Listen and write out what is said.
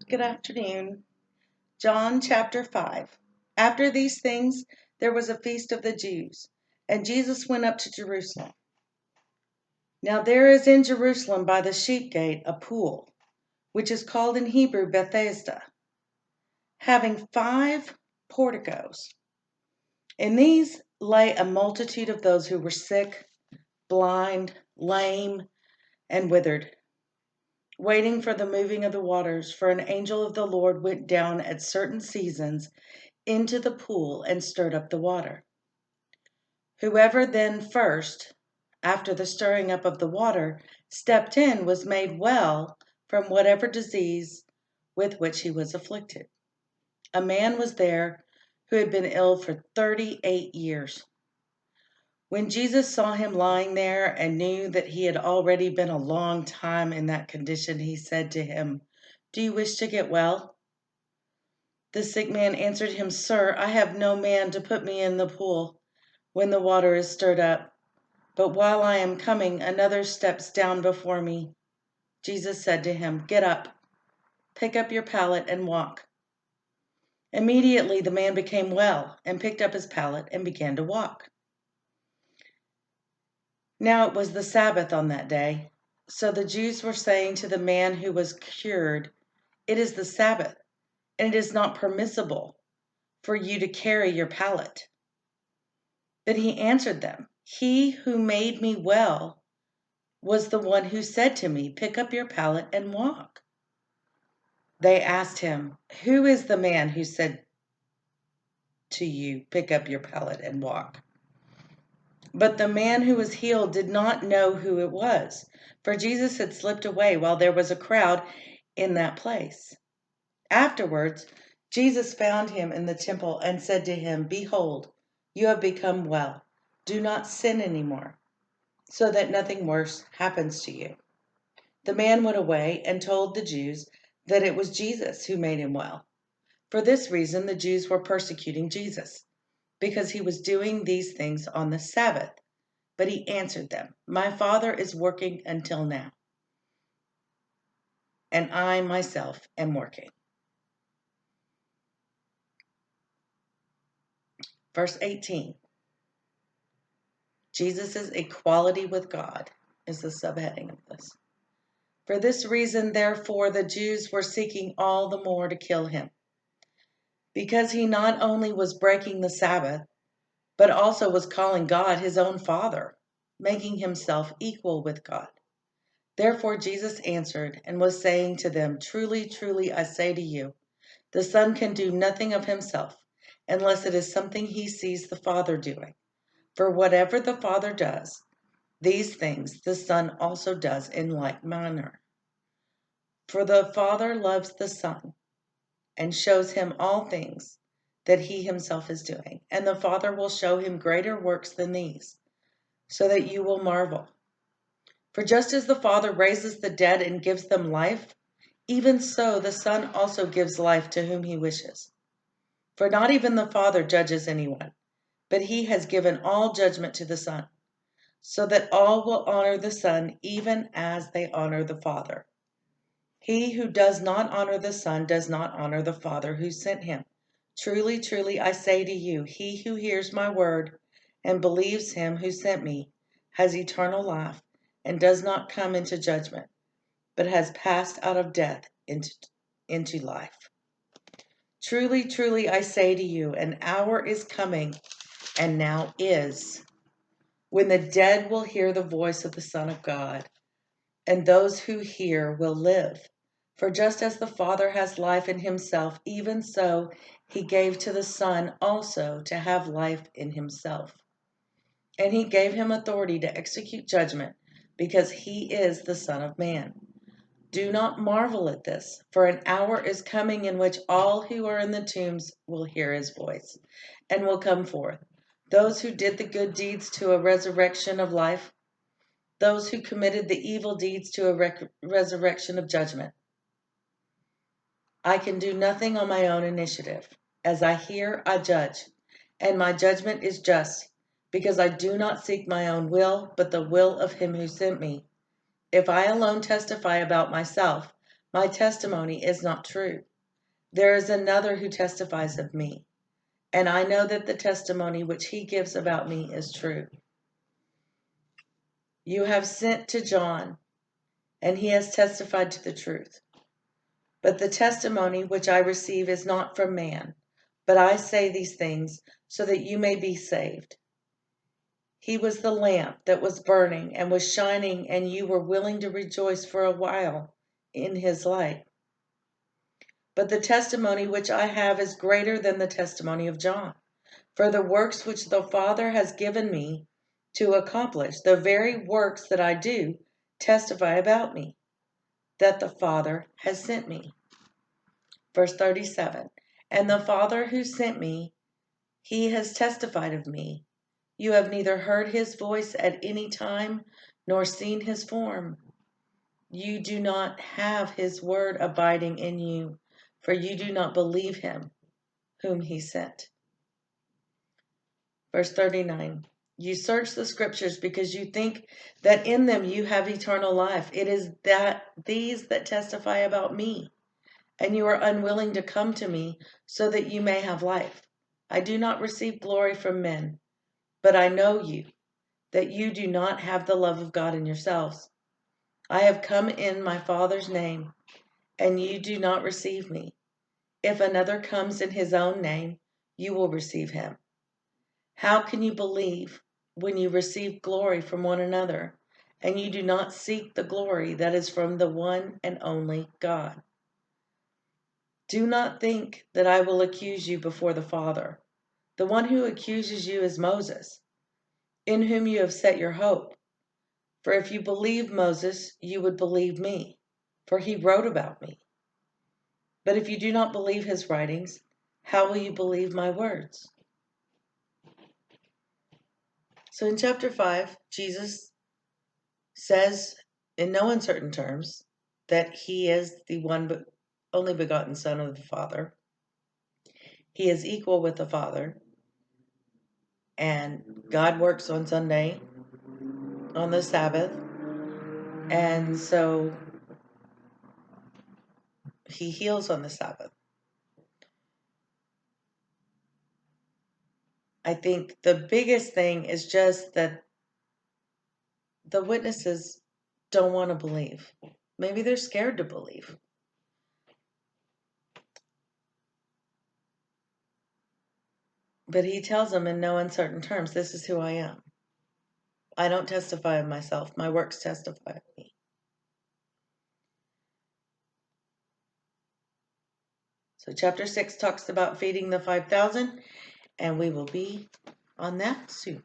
Good afternoon. John chapter 5. After these things, there was a feast of the Jews, and Jesus went up to Jerusalem. Now there is in Jerusalem by the sheep gate a pool, which is called in Hebrew Bethesda, having 5 porticos. In these lay a multitude of those who were sick, blind, lame, and withered, waiting for the moving of the waters, for an angel of the Lord went down at certain seasons into the pool and stirred up the water. Whoever then first, after the stirring up of the water, stepped in was made well from whatever disease with which he was afflicted. A man was there who had been ill for 38 years. When Jesus saw him lying there and knew that he had already been a long time in that condition, he said to him, "Do you wish to get well?" The sick man answered him, "Sir, I have no man to put me in the pool when the water is stirred up. But while I am coming, another steps down before me." Jesus said to him, "Get up, pick up your pallet and walk." Immediately the man became well and picked up his pallet and began to walk. Now it was the Sabbath on that day. So the Jews were saying to the man who was cured, "It is the Sabbath, and it is not permissible for you to carry your pallet." But he answered them, "He who made me well was the one who said to me, 'Pick up your pallet and walk.'" They asked him, "Who is the man who said to you, 'Pick up your pallet and walk'?" But the man who was healed did not know who it was, for Jesus had slipped away while there was a crowd in that place. Afterwards, Jesus found him in the temple and said to him, "Behold, you have become well. Do not sin anymore, so that nothing worse happens to you." The man went away and told the Jews that it was Jesus who made him well. For this reason, the Jews were persecuting Jesus, because he was doing these things on the Sabbath. But he answered them, "My Father is working until now, and I myself am working." Verse 18. Jesus' equality with God is the subheading of this. For this reason, therefore, the Jews were seeking all the more to kill him, because he not only was breaking the Sabbath, but also was calling God his own Father, making himself equal with God. Therefore Jesus answered and was saying to them, "Truly, truly, I say to you, the Son can do nothing of himself, unless it is something he sees the Father doing. For whatever the Father does, these things the Son also does in like manner. For the Father loves the Son, and shows him all things that he himself is doing. And the Father will show him greater works than these, so that you will marvel. For just as the Father raises the dead and gives them life, even so the Son also gives life to whom he wishes. For not even the Father judges anyone, but he has given all judgment to the Son, so that all will honor the Son even as they honor the Father. He who does not honor the Son does not honor the Father who sent him. Truly, truly, I say to you, he who hears my word and believes him who sent me has eternal life and does not come into judgment, but has passed out of death into life. Truly, truly, I say to you, an hour is coming, and now is, when the dead will hear the voice of the Son of God, and those who hear will live. For just as the Father has life in himself, even so he gave to the Son also to have life in himself. And he gave him authority to execute judgment, because he is the Son of Man. Do not marvel at this, for an hour is coming in which all who are in the tombs will hear his voice, and will come forth. Those who did the good deeds to a resurrection of life, those who committed the evil deeds to a resurrection of judgment. I can do nothing on my own initiative. As I hear, I judge, and my judgment is just, because I do not seek my own will, but the will of him who sent me. If I alone testify about myself, my testimony is not true. There is another who testifies of me, and I know that the testimony which he gives about me is true. You have sent to John, and he has testified to the truth. But the testimony which I receive is not from man, but I say these things so that you may be saved. He was the lamp that was burning and was shining, and you were willing to rejoice for a while in his light. But the testimony which I have is greater than the testimony of John. For the works which the Father has given me to accomplish, the very works that I do, testify about me, that the Father has sent me. Verse 37, and the Father who sent me, he has testified of me. You have neither heard his voice at any time, nor seen his form. You do not have his word abiding in you, for you do not believe him whom he sent. Verse 39, you search the scriptures because you think that in them you have eternal life. It is that these that testify about me, and you are unwilling to come to me so that you may have life. I do not receive glory from men, but I know you, that you do not have the love of God in yourselves. I have come in my Father's name, and you do not receive me. If another comes in his own name, you will receive him. How can you believe when you receive glory from one another, and you do not seek the glory that is from the one and only God? Do not think that I will accuse you before the Father. The one who accuses you is Moses, in whom you have set your hope. For if you believed Moses, you would believe me, for he wrote about me. But if you do not believe his writings, how will you believe my words? So in chapter 5, Jesus says in no uncertain terms that he is the only begotten Son of the Father. He is equal with the Father, and God works on Sunday, on the Sabbath, and so he heals on the Sabbath. I think the biggest thing is just that the witnesses don't want to believe. Maybe they're scared to believe. But he tells them in no uncertain terms, this is who I am. I don't testify of myself. My works testify of me. So chapter 6 talks about feeding the 5,000, and we will be on that soon.